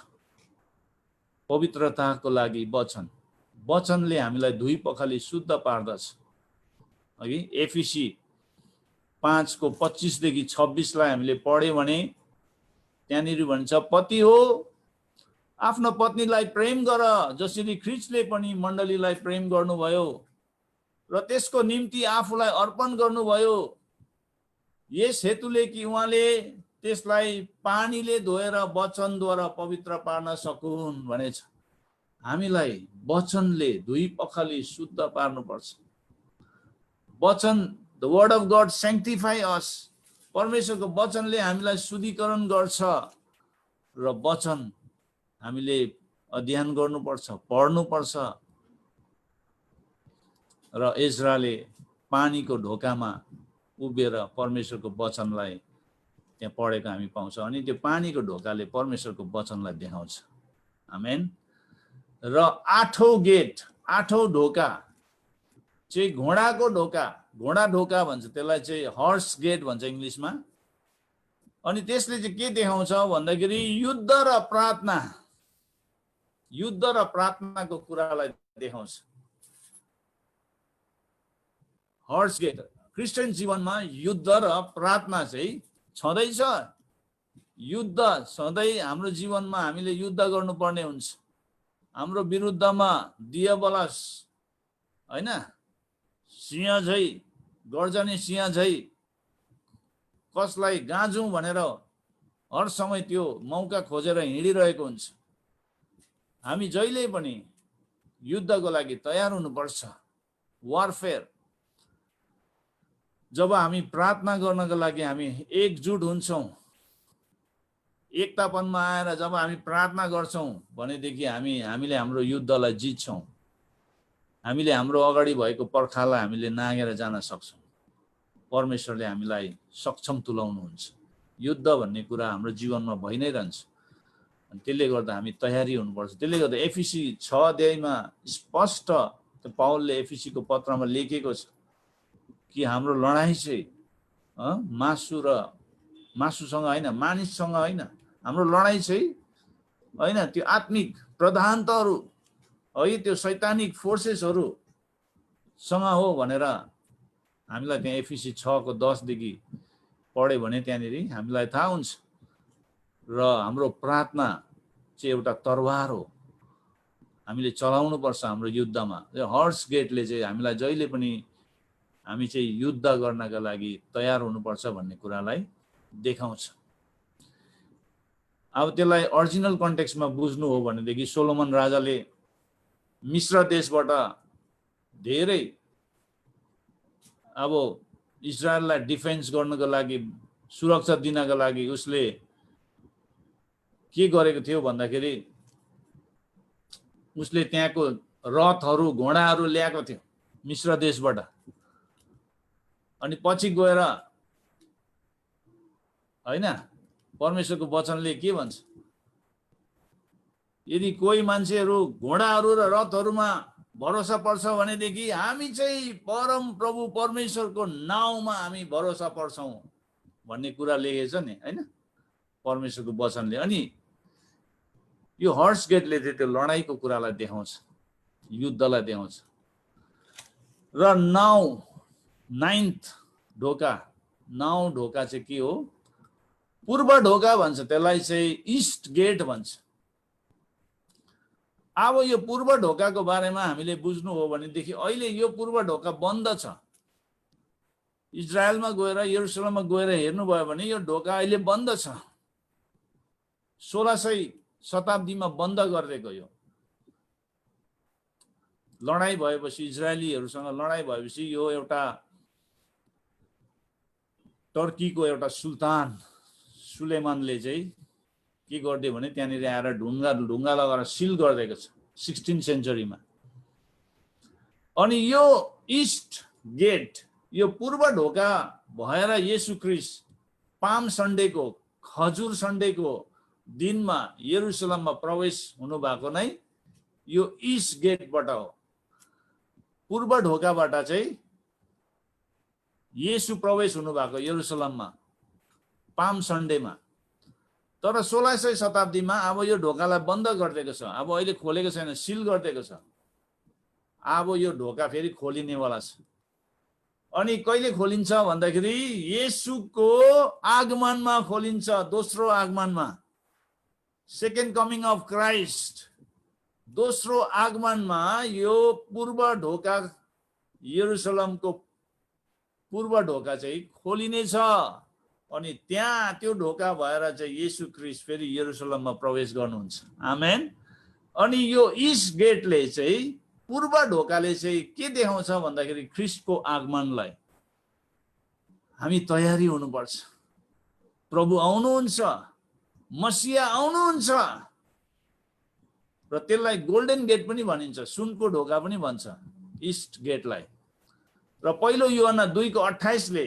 पवित्रताको लागि। वचनले हामीलाई दुई पखाली शुद्ध पार्दछ। अघि एफिसी 5:25 देखि 26 लाई हामीले पढ्यौँ भने त्यहाँनिर भन्छ, पति हो आफ्नो पत्नीलाई प्रेम गर जसरी ख्रीष्टले पनि मण्डलीलाई प्रेम गर्नुभयो र त्यसको निम्ति आफूलाई अर्पण गर्नुभयो, यस हेतुले कि उहाँले त्यसलाई पानीले धोएर वचनद्वारा पवित्र पार्न सकुन् भनेछ। हामीलाई वचनले दुई पखाली शुद्ध पार्नुपर्छ। वचन, the word of God sanctify अस, परमेश्वरको वचनले हामीलाई शुद्धिकरण गर्छ र वचन हामीले अध्ययन गर्नुपर्छ, पढ्नुपर्छ। र एज्राले पानीको ढोकामा उभिएर परमेश्वरको वचनलाई त्यहाँ पढेको हामी पाउँछौँ। अनि त्यो पानीको ढोकाले परमेश्वरको वचनलाई देखाउँछ। आमेन। र आठौं ढोका चाहिँ घोडाको ढोका, घोडा ढोका भन्छ त्यसलाई चाहिँ, हर्स गेट भन्छ इङ्ग्लिसमा। अनि त्यसले चाहिँ के देखाउँछ भन्दाखेरि युद्ध र प्रार्थनाको कुरालाई देखाउँछ। हर्स गेट, क्रिस्चियन जीवनमा युद्ध र प्रार्थना चाहिँ छँदैछ। युद्ध सधैँ हाम्रो जीवनमा हामीले युद्ध गर्नुपर्ने हुन्छ। हाम्रो विरुद्धमा दियाबलस हैन, सिंह झै, गर्जने सिंह झै कसलाई गाँजौँ भनेर हर समय त्यो मौका खोजेर हिँडिरहेको हुन्छ। हामी जहिले पनि युद्धको लागि तयार हुनुपर्छ। वारफेयर। जब हामी प्रार्थना गर्नको लागि हामी एकजुट हुन्छौँ, एकतापनमा आएर जब हामी प्रार्थना गर्छौँ भनेदेखि हामीले हाम्रो युद्धलाई जित्छौँ। हामीले हाम्रो अगाडि भएको पर्खाललाई हामीले नागेर जान सक्छौँ। परमेश्वरले हामीलाई सक्षम तुल्याउनुहुन्छ। युद्ध भन्ने कुरा हाम्रो जीवनमा भइ नै रहन्छ। अनि त्यसले गर्दा हामी तयारी हुनुपर्छ। त्यसले गर्दा एफिसी 6 अध्यायमा स्पष्ट पाउलले एफिसीको पत्रमा लेखेको छ कि हाम्रो लडाईँ चाहिँ मासुसँग होइन, मानिससँग होइन। हाम्रो लडाईँ चाहिँ होइन त्यो आत्मिक प्रधानताहरू है, त्यो शैतानिक फोर्सेसहरूसँग हो भनेर हामीलाई त्यहाँ एफिसी 6:10 देखि पढ्यो भने त्यहाँनिर हामीलाई थाहा हुन्छ। र हाम्रो प्रार्थना चाहिँ एउटा तरवार हो, हामीले चलाउनु पर्छ हाम्रो युद्धमा। हर्स गेटले चाहिँ हामीलाई जहिले पनि हामी चाहिँ युद्ध गर्नका लागि तयार हुनुपर्छ भन्ने कुरालाई देखाउँछ। अब त्यसलाई ओरिजिनल कन्टेक्स्टमा बुझ्नु हो भनेदेखि सोलोमन राजाले मिस्र देशबाट धेरै अब इजरायललाई डिफेन्स गर्नको लागि, सुरक्षा दिनको लागि उसले के गरेको थियो भन्दाखेरि उसले त्यहाँको रथहरू, घोडाहरू ल्याएको थियो मिस्र देशबाट। अनि पछि गएर हैन, परमेश्वरको वचनले के भन्छ, यदि कोही मान्छेहरू घोडाहरू र रथहरूमा भरोसा पर्छ भनेदेखि हामी चाहिँ परम प्रभु परमेश्वरको नाउँमा हामी भरोसा पर्छौँ भन्ने कुरा लेखेछ नि हैन परमेश्वरको वचनले। अनि यो हर्स गेटले चाहिँ त्यो लडाईँको कुरालाई देखाउँछ, युद्धलाई देखाउँछ। र 9th ढोका, 9 ढोका चाहिँ के हो? पूर्व ढोका भन्छ, त्यसलाई चाहिँ ईस्ट गेट भन्छ। अब यो पूर्व ढोकाको बारेमा हामीले बुझ्नु हो भनेदेखि अहिले यो पूर्व ढोका बन्द छ। इजरायलमा गएर, यरुसलेममा गएर हेर्नुभयो भने यो ढोका अहिले बन्द छ। 1600 शताब्दीमा बन्द गरिदिएको यो। लडाई भएपछि, इजरायलीहरूसँग लडाई भएपछि यो एउटा टर्कीको एउटा सुल्तान सुलेमानले चाहिँ के गरिदियो भने त्यहाँनिर आएर ढुङ्गा लगाएर सिल गरिदिएको छ 16th सेन्चुरीमा। अनि यो ईस्ट गेट, यो पूर्व ढोका भएर येशू ख्रीष्ट पाम सन्डेको, खजुर सन्डेको दिनमा यरुसलेममा प्रवेश हुनु भएको नै यो ईस्ट गेटबाट हो। पूर्व ढोकाबाट चाहिँ येशू प्रवेश हुनु भएको यरुसलेममा पाम सन्डेमा। तर 1600 शताब्दीमा अब यो ढोकालाई बन्द गरिदिएको छ। अब अहिले खोलेको छैन, सिल गरिदिएको छ। अब यो ढोका फेरि खोलिनेवाला छ। अनि कहिले खोलिन्छ भन्दाखेरि येशूको आगमनमा खोलिन्छ, दोस्रो आगमनमा, सेकेन्ड कमिङ अफ क्राइस्ट। दोस्रो आगमनमा यो पूर्व ढोका, यरुसलेमको पूर्व ढोका चाहिँ खोलिनेछ। अनि त्यहाँ त्यो ढोका भएर चाहिँ येशू ख्रीष्ट फेरि यरुसलेममा प्रवेश गर्नुहुन्छ। आमेन। अनि यो ईस्ट गेटले चाहिँ, पूर्व ढोकाले चाहिँ के देखाउँछ भन्दाखेरि ख्रीष्टको आगमनलाई हामी तयारी हुनुपर्छ। प्रभु आउनुहुन्छ, मसिया आउनुहुन्छ। र त्यसलाई गोल्डन गेट पनि भनिन्छ, सुनको ढोका पनि भन्छ ईस्ट गेटलाई। र पहिलो यूहन्ना 2:28 ले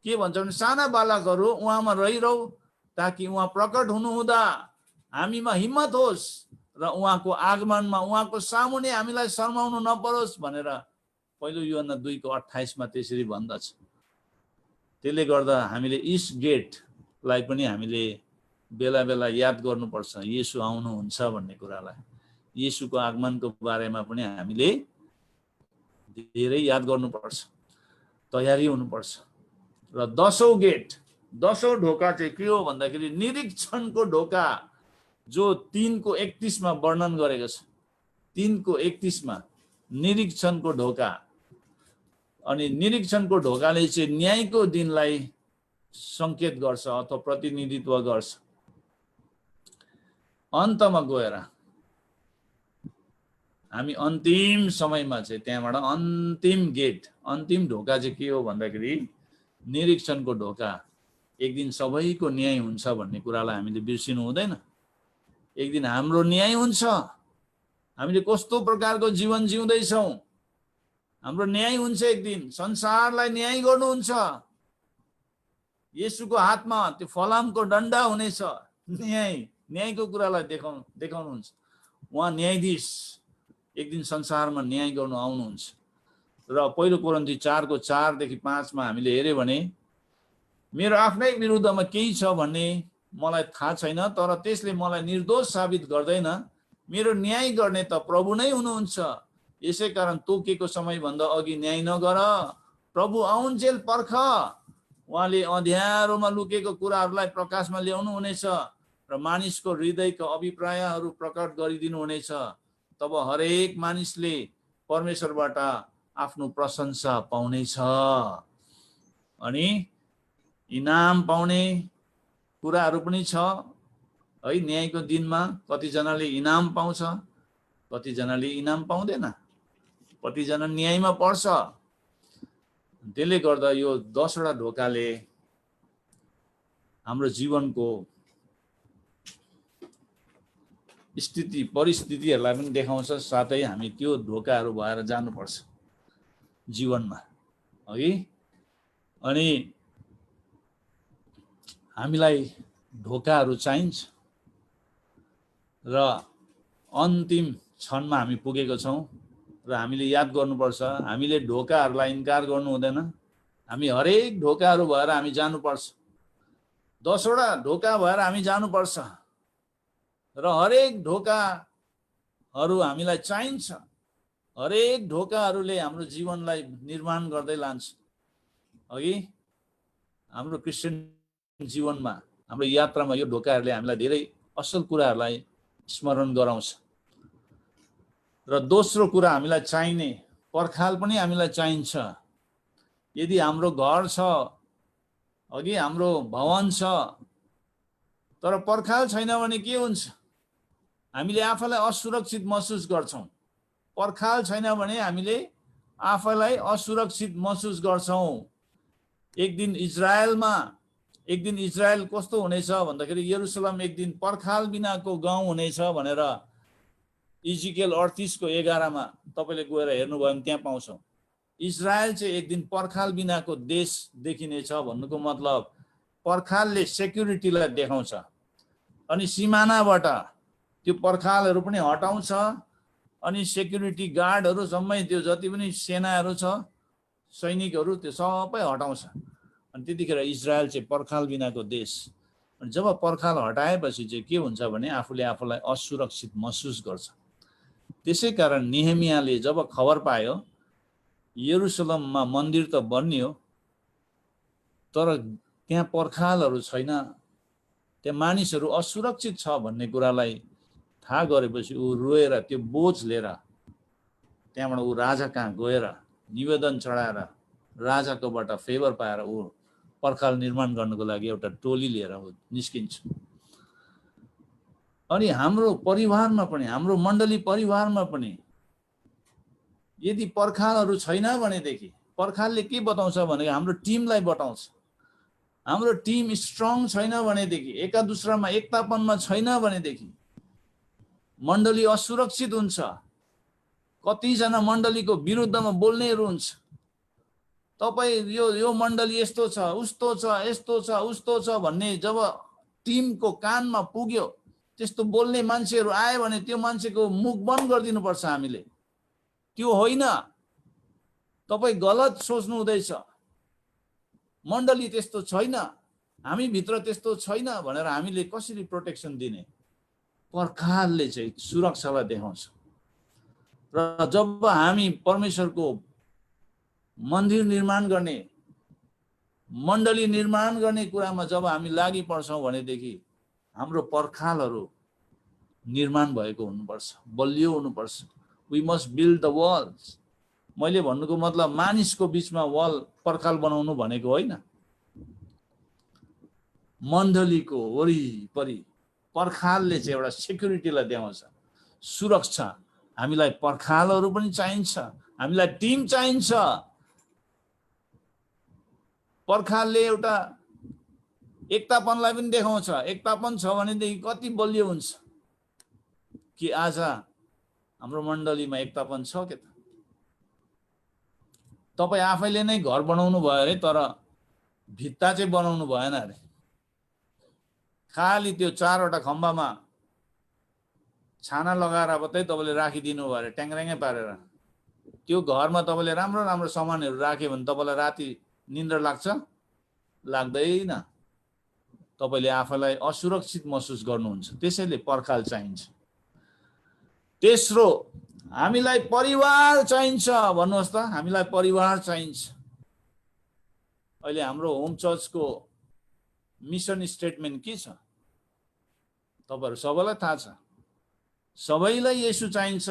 के भन्छ भने साना बालकहरू उहाँमा रहिरहौ ताकि उहाँ प्रकट हुनुहुँदा हामीमा हिम्मत होस् र उहाँको आगमनमा, उहाँको सामुने हामीलाई शर्माउनु नपरोस् भनेर पहिलो यूहन्ना 2:28 मा त्यसरी भन्दछ। त्यसले गर्दा हामीले ईस्ट गेटलाई पनि हामीले बेला बेला याद गर्नुपर्छ, येशू आउनुहुन्छ भन्ने कुरालाई। येशूको आगमनको बारेमा पनि हामीले धेरै याद गर्नुपर्छ, तयारी हुनुपर्छ। र 10औं गेट, 10औं ढोका चाहिँ के हो भन्दाखेरि निरीक्षणको ढोका, जो 3:31 मा वर्णन गरेको छ। 3:31 मा निरीक्षणको ढोका। अनि निरीक्षणको ढोकाले चाहिँ न्यायको दिनलाई संकेत गर्छ अथवा प्रतिनिधित्व गर्छ। अन्तमा गएर हामी अन्तिम समयमा चाहिँ त्यहाँबाट अन्तिम गेट, अन्तिम ढोका चाहिँ के हो भन्दाखेरि निरीक्षणको ढोका। एक दिन सबैको न्याय हुन्छ भन्ने कुरालाई हामीले बिर्सिनु हुँदैन। एक दिन हाम्रो न्याय हुन्छ। हामीले कस्तो प्रकारको जीवन जिउँदैछौँ, हाम्रो न्याय हुन्छ। एक दिन संसारलाई न्याय गर्नुहुन्छ। येशूको हातमा त्यो फलामको डन्डा हुनेछ। न्यायको कुरालाई देखाउनुहुन्छ। उहाँ न्यायाधीश एक दिन संसारमा न्याय गर्नु आउनुहुन्छ। र पहिलो कोरिन्थी 4:4-5 मा हामीले हेर्यो भने मेरो आफ्नै विरुद्धमा केही छ भन्ने मलाई थाहा छैन, तर त्यसले मलाई निर्दोष साबित गर्दैन। मेरो न्याय गर्ने त प्रभु नै हुनुहुन्छ। यसै कारण तोकेको समयभन्दा अघि न्याय नगर, प्रभु आउन्जेल पर्ख। उहाँले अँध्यारोमा लुकेको कुराहरूलाई प्रकाशमा ल्याउनु हुनेछ र मानिसको हृदयको अभिप्रायहरू प्रकट गरिदिनु हुनेछ। तब हरेक मानिसले परमेश्वरबाट आफ्नो प्रशंसा पाउनेछ। अनि इनाम पाउने कुराहरू पनि छ है। न्यायको दिनमा कतिजनाले इनाम पाउँछ, कतिजनाले इनाम पाउँदैन, कतिजना न्यायमा पर्छ। त्यसले गर्दा यो 10वटा ढोकाले हाम्रो जीवनको स्थिति परिस्थितिहरूलाई पनि देखाउँछ। साथै हामी त्यो ढोकाहरू भएर जानुपर्छ जीवनमा, है। अनि हामीलाई ढोकाहरू चाहिन्छ र अन्तिम क्षणमा हामी पुगेको छौँ। र हामीले याद गर्नुपर्छ, हामीले ढोकाहरूलाई इन्कार गर्नु हुँदैन। हामी हरेक ढोकाहरू भएर हामी जानुपर्छ। 10वटा ढोका भएर हामी जानुपर्छ। र हरेक ढोकाहरू हामीलाई चाहिन्छ। हरेक ढोकाहरूले हाम्रो जीवनलाई निर्माण गर्दै लान्छ। अघि हाम्रो क्रिस्चियन जीवनमा, हाम्रो यात्रामा यो ढोकाहरूले हामीलाई धेरै असल कुराहरूलाई स्मरण गराउँछ। र दोस्रो कुरा हामीलाई चाहिने पर्खाल पनि हामीलाई चाहिन्छ। यदि हाम्रो घर छ, अघि हाम्रो भवन छ, तर पर्खाल छैन भने के हुन्छ? हामीले आफैलाई असुरक्षित महसुस गर्छौं। पर्खाल छैन भने हामीले आफैलाई असुरक्षित महसुस गर्छौं। एक दिन इजरायल कस्तो हुनेछ भन्दाखेरि यरुसलेम एक दिन पर्खाल बिनाको गाउँ हुनेछ भनेर इजिकेल 38:11 मा तपाईले गएर हेर्नुभयो भने त्यहाँ पाउँछौं। इजरायल चाहिँ एक दिन पर्खाल बिनाको देश देखिनेछ भन्नुको मतलब पर्खालले सेक्युरिटीलाई देखाउँछ अनि सिमानाबाट त्यो पर्खालहरू पनि हटाउँछ अनि सेक्युरिटी गार्डहरू जम्मै त्यो जति पनि सेनाहरू छ, सैनिकहरू त्यो सबै हटाउँछ। अनि त्यतिखेर इजरायल चाहिँ पर्खाल बिनाको देश। अनि जब पर्खाल हटाएपछि चाहिँ के हुन्छ भने आफूले आफूलाई असुरक्षित महसुस गर्छ। त्यसैकारण नेहेमियाले जब खबर पायो यरुसलेममा मन्दिर त बन्नियो तर त्यहाँ पर्खालहरू छैन, त्यहाँ मानिसहरू असुरक्षित छ भन्ने कुरालाई थाहा गरेपछि ऊ रोएर त्यो बोझ लिएर त्यहाँबाट ऊ राजा कहाँ गएर निवेदन चढाएर राजाकोबाट फेभर पाएर ऊ पर्खाल निर्माण गर्नको लागि एउटा टोली लिएर निस्किन्छ। अनि हाम्रो परिवारमा पनि, हाम्रो मण्डली परिवारमा पनि यदि पर्खालहरू छैन भनेदेखि, पर्खालले के बताउँछ भने हाम्रो टिमलाई बताउँछ। हाम्रो टिम स्ट्रङ छैन भनेदेखि, एका दुस्रामा एकतापनमा छैन भनेदेखि मण्डली असुरक्षित हुन्छ। कतिजना मण्डलीको विरुद्धमा बोल्नेहरू हुन्छ। तपाई यो मण्डली यस्तो छ, उस्तो छ, यस्तो छ, उस्तो छ भन्ने जब टिमको कानमा पुग्यो, त्यस्तो बोल्ने मान्छेहरू आए भने त्यो मान्छेको मुख बन्द गरिदिनु पर्छ हामीले। त्यो होइन, तपाई गलत सोच्नु हुँदैछ, मण्डली त्यस्तो छैन, हामी भित्र त्यस्तो छैन भनेर हामीले कसरी प्रोटेक्सन दिने? पर्खालले चाहिँ सुरक्षालाई देखाउँछ। र जब हामी परमेश्वरको मन्दिर निर्माण गर्ने, मण्डली निर्माण गर्ने कुरामा जब हामी लागि पर्छौं भनेदेखि हाम्रो पर्खालहरू निर्माण भएको हुनुपर्छ, बलियो हुनुपर्छ। We must build the walls. मैले भन्नुको मतलब मानिसको बीचमा वल पर्खाल बनाउनु भनेको होइन। मण्डलीको वरिपरि पर्खालले चाहिँ एउटा सेक्युरिटीलाई देखाउँछ, सुरक्षा। हामीलाई पर्खालहरू पनि चाहिन्छ, हामीलाई टिम चाहिन्छ। पर्खालले एउटा एकतापनलाई पनि देखाउँछ। एकतापन छ भनेदेखि कति बलियो हुन्छ कि आज हाम्रो मण्डलीमा एकतापन छ के त? तपाई आफैले नै घर बनाउनु भयो अरे तर भित्ता चाहिँ बनाउनु भएन अरे। खाली त्यो 4वटा खम्बामा छाना लगाएर मात्रै तपाईले राखिदिनु भयो अरे ट्याङ्ग्राङ्गै पारेर। त्यो घरमा तपाईले राम्रो राम्रो सामानहरू राख्यो भने तपाईलाई राति निन्द्रा लाग्छ? लाग्दैन। तपाईले आफैलाई असुरक्षित महसुस गर्नुहुन्छ। त्यसैले पर्खाल चाहिन्छ। तेस्रो, हामीलाई परिवार चाहिन्छ। भन्नुहोस् त, हामीलाई परिवार चाहिन्छ। अहिले हाम्रो होम चर्चको मिसन स्टेटमेन्ट के छ? तपाईहरु सबैलाई थाहा छ। सबैलाई येशू चाहिन्छ,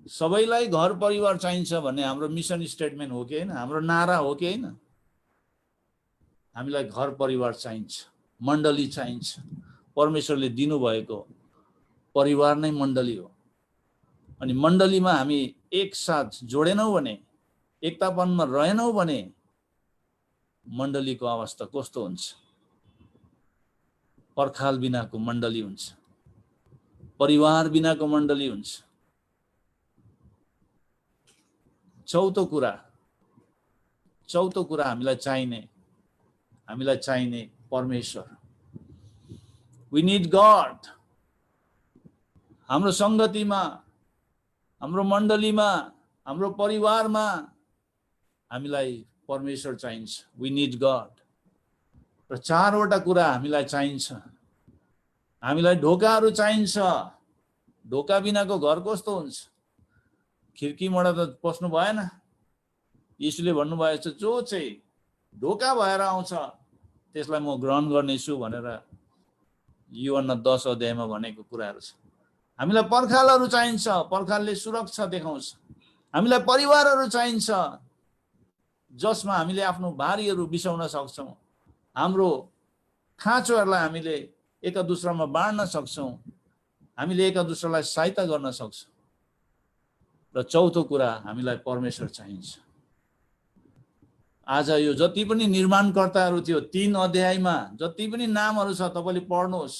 सबैलाई घर परिवार चाहिन्छ भन्ने हाम्रो मिसन स्टेटमेन्ट हो कि हैन? हाम्रो नारा हो कि हैन? हामीलाई घर परिवार चाहिन्छ, मण्डली चाहिन्छ। परमेश्वरले दिनुभएको परिवार नै मण्डली हो। अनि मण्डलीमा हामी एकसाथ जोडेनौं भने, एकतापनमा रहेनौं भने मण्डलीको अवस्था कस्तो हुन्छ? पर्खाल बिनाको मण्डली हुन्छ, परिवार बिनाको मण्डली हुन्छ। चौथो कुरा हामीलाई चाहिने परमेश्वर। We need God। हाम्रो संगतिमा, हाम्रो मण्डलीमा, हाम्रो परिवारमा हामीलाई परमेश्वर चाहिन्छ। We need God। र 4वटा कुरा हामीलाई चाहिन्छ। हामीलाई ढोकाहरू चाहिन्छ। ढोका बिनाको घर कस्तो हुन्छ? खिर्कीबाट त पस्नु भएन। यीशुले भन्नुभएको छ, जो चाहिँ ढोका भएर आउँछ त्यसलाई म ग्रहण गर्नेछु भनेर यूहन्ना 10 अध्यायमा भनेको कुराहरू छ। हामीलाई पर्खालहरू चाहिन्छ, पर्खालले सुरक्षा देखाउँछ। हामीलाई परिवारहरू चाहिन्छ जसमा हामीले आफ्नो भारीहरू बिसाउन सक्छौँ, हाम्रो खाँचोहरूलाई हामीले एका दुस्रामा बाँड्न सक्छौँ, हामीले एका दुस्रालाई सहायता गर्न सक्छौँ। र चौथो कुरा, हामीलाई परमेश्वर चाहिन्छ। आज यो जति पनि निर्माणकर्ताहरू थियो 3 अध्यायमा जति पनि नामहरू छ तपाईले पढ्नुहोस्।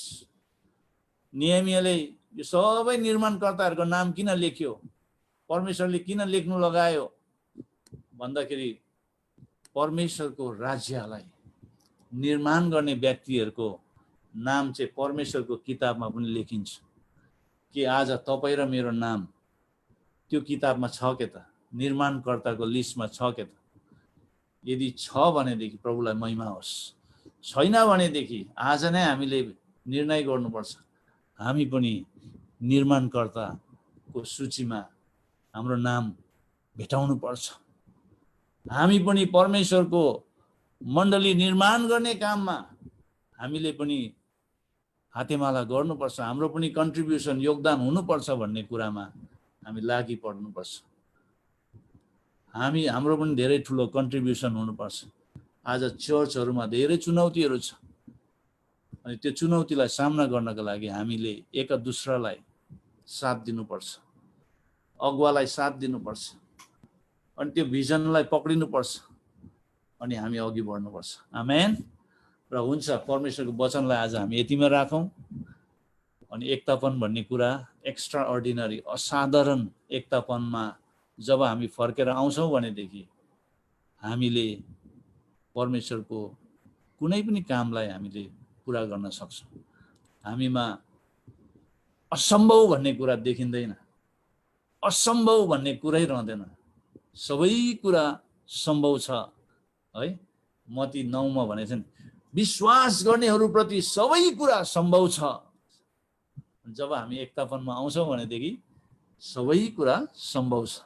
नेहेमियाले यो सबै निर्माणकर्ताहरूको नाम किन लेख्यो? परमेश्वरले किन लेख्नु लगायो भन्दाखेरि परमेश्वरको राज्यलाई निर्माण गर्ने व्यक्तिहरूको नाम चाहिँ परमेश्वरको किताबमा पनि लेखिन्छ। कि आज तपाईँ र मेरो नाम त्यो किताबमा छ के त? निर्माणकर्ताको लिस्टमा छ के त? यदि छ भनेदेखि प्रभुलाई महिमा होस्, छैन भनेदेखि आज नै हामीले निर्णय गर्नुपर्छ, हामी पनि निर्माणकर्ताको सूचीमा हाम्रो नाम भेटाउनु पर्छ। हामी पनि परमेश्वरको मण्डली निर्माण गर्ने काममा हामीले पनि हातेमाला गर्नुपर्छ। हाम्रो पनि कन्ट्रिब्युसन, योगदान हुनुपर्छ भन्ने कुरामा हामी लागि पर्नुपर्छ। हाम्रो पनि धेरै ठुलो कन्ट्रिब्युसन हुनुपर्छ। आज चर्चहरूमा धेरै चुनौतीहरू छ, अनि त्यो चुनौतीलाई सामना गर्नका लागि हामीले एक दुस्रालाई साथ दिनुपर्छ, अगुवालाई साथ दिनुपर्छ, अनि त्यो भिजनलाई पक्रिनुपर्छ, अनि हामी अघि बढ्नुपर्छ। आमेन। र हुन्छ, परमेश्वरको वचनलाई आज हामी यतिमा राखौँ। अनि एकतापन भन्ने कुरा एक्स्ट्रा अर्डिनरी, असाधारण एकतापनमा जब हामी फर्केर आउँछौँ भनेदेखि हामीले परमेश्वरको कुनै पनि कामलाई हामीले पुरा गर्न सक्छौँ। हामीमा असम्भव भन्ने कुरा देखिँदैन, असम्भव भन्ने कुरै रहँदैन, सबै कुरा सम्भव छ है। मत्ती 9 मा भनेको छ नि, विश्वास गर्नेहरूप्रति सबै कुरा सम्भव छ। जब हामी एकतापनमा आउँछौँ भनेदेखि सबै कुरा सम्भव छ।